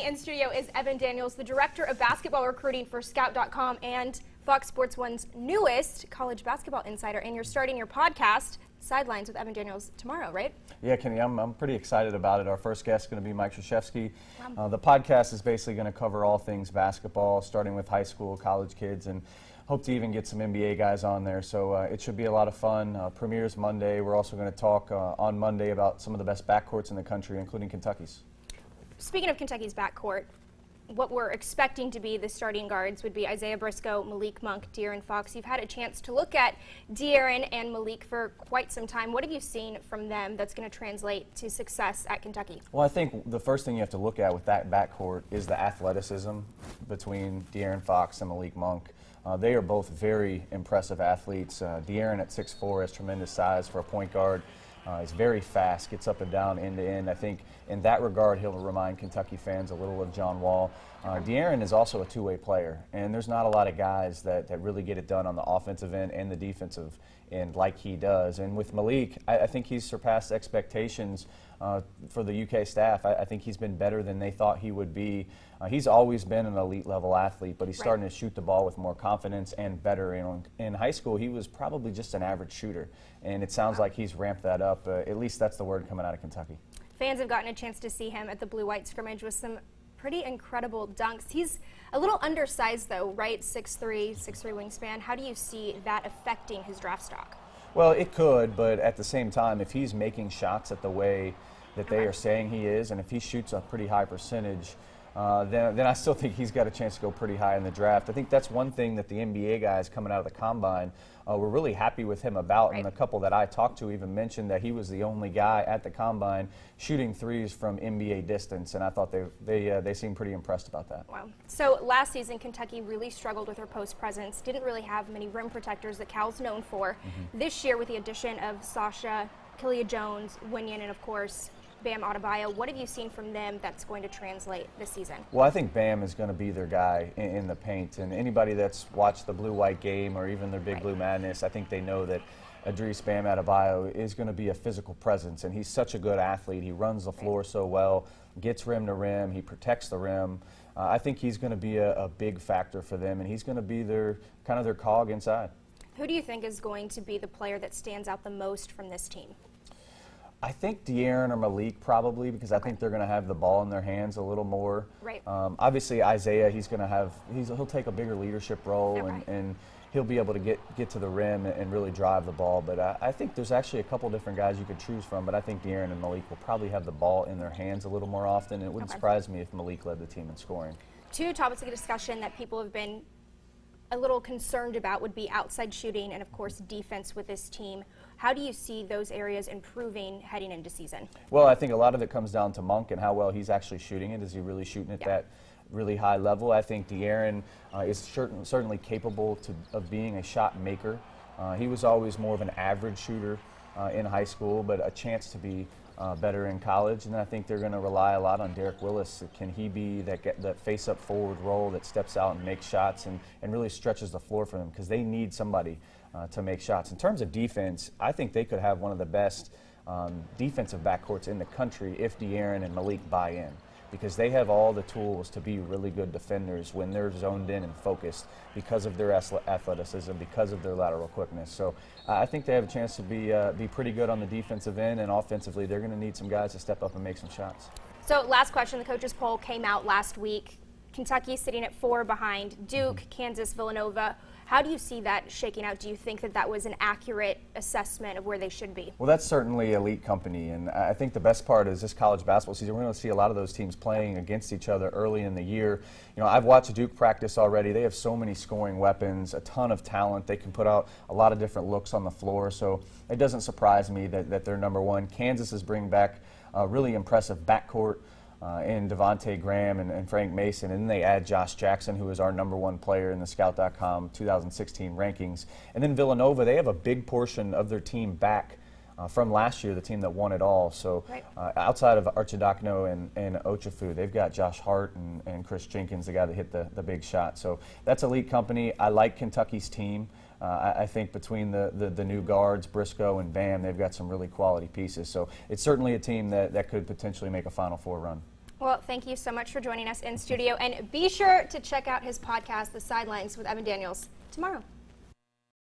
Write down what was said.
In studio is Evan Daniels, the Director of Basketball Recruiting for Scout.com and Fox Sports 1's newest college basketball insider. And you're starting your podcast, Sidelines with Evan Daniels, tomorrow, right? Yeah, Kenny, I'm pretty excited about it. Our first guest is going to be Mike Krzyzewski. The podcast is basically going to cover all things basketball, starting with high school, college kids, and hope to even get some NBA guys on there. So it should be a lot of fun. Premieres Monday. We're also going to talk on Monday about some of the best backcourts in the country, including Kentucky's. Speaking of Kentucky's backcourt, what we're expecting to be the starting guards would be Isaiah Briscoe, Malik Monk, De'Aaron Fox. You've had a chance to look at De'Aaron and Malik for quite some time. What have you seen from them that's going to translate to success at Kentucky? Well, I think the first thing you have to look at with that backcourt is the athleticism between De'Aaron Fox and Malik Monk. They are both very impressive athletes. De'Aaron at 6'4" has tremendous size for a point guard. He's very fast, gets up and down, end to end. I think in that regard, he'll remind Kentucky fans a little of John Wall. De'Aaron is also a two-way player, and there's not a lot of guys that really get it done on the offensive end and the defensive end like he does. And with Malik, I think he's surpassed expectations for the UK staff. I think he's been better than they thought he would be. He's always been an elite-level athlete, but he's starting to shoot the ball with more confidence and better. In high school, he was probably just an average shooter, and it sounds like he's ramped that up. At least that's the word coming out of Kentucky. Fans have gotten a chance to see him at the blue-white scrimmage with some pretty incredible dunks. He's a little undersized, though, right? 6'3", 6'3" wingspan. How do you see that affecting his draft stock? Well, it could, but at the same time, if he's making shots at the way that they are saying he is, and if he shoots a pretty high percentage, then I still think he's got a chance to go pretty high in the draft. I think that's one thing that the NBA guys coming out of the combine were really happy with him about, and a couple that I talked to even mentioned that he was the only guy at the combine shooting threes from NBA distance, and I thought they seemed pretty impressed about that. Wow. So last season, Kentucky really struggled with her post presence, didn't really have many rim protectors that Cal's known for. This year, with the addition of Sasha, Killia Jones, Winyan, and of course, Bam Adebayo, what have you seen from them that's going to translate this season? Well, I think Bam is going to be their guy in the paint, and anybody that's watched the blue-white game or even their Big Blue Madness, I think they know that Idris Bam Adebayo is going to be a physical presence, and he's such a good athlete. He runs the floor so well, gets rim to rim, he protects the rim. I think he's going to be a big factor for them, and he's going to be their kind of their cog inside. Who do you think is going to be the player that stands out the most from this team? I think De'Aaron or Malik probably, because I think they're going to have the ball in their hands a little more. Right. Obviously Isaiah, he'll take a bigger leadership role, and he'll be able to get to the rim and really drive the ball. But I think there's actually a couple different guys you could choose from, but I think De'Aaron and Malik will probably have the ball in their hands a little more often. It wouldn't surprise me if Malik led the team in scoring. Two topics of discussion that people have been a little concerned about would be outside shooting and, of course, defense with this team. How do you see those areas improving heading into season? Well, I think a lot of it comes down to Monk and how well he's actually shooting it. Is he really shooting at that really high level? I think De'Aaron is certainly capable of being a shot maker. He was always more of an average shooter in high school, but a chance to be better in college. And I think they're going to rely a lot on Derek Willis. Can he be that face-up forward role that steps out and makes shots and really stretches the floor for them? Because they need somebody to make shots. In terms of defense, I think they could have one of the best defensive backcourts in the country if De'Aaron and Malik buy in, because they have all the tools to be really good defenders when they're zoned in and focused because of their athleticism, because of their lateral quickness. So I think they have a chance to be pretty good on the defensive end, and offensively they're going to need some guys to step up and make some shots. So last question, the coaches poll came out last week. Kentucky sitting at 4 behind Duke, Kansas, Villanova. How do you see that shaking out? Do you think that was an accurate assessment of where they should be? Well, that's certainly elite company, and I think the best part is this college basketball season, we're going to see a lot of those teams playing against each other early in the year. You know, I've watched Duke practice already. They have so many scoring weapons, a ton of talent. They can put out a lot of different looks on the floor, so it doesn't surprise me that they're number one. Kansas is bringing back a really impressive backcourt in Devontae Graham and Frank Mason, and then they add Josh Jackson, who is our #1 player in the Scout.com 2016 rankings. And then Villanova, they have a big portion of their team back from last year, the team that won it all. So outside of Archidakno and Ochafu, they've got Josh Hart and Chris Jenkins, the guy that hit the big shot. So that's elite company. I like Kentucky's team. I think between the new guards, Briscoe and Bam, they've got some really quality pieces. So it's certainly a team that could potentially make a Final Four run. Well, thank you so much for joining us in studio, and be sure to check out his podcast, The Sidelines with Evan Daniels, tomorrow.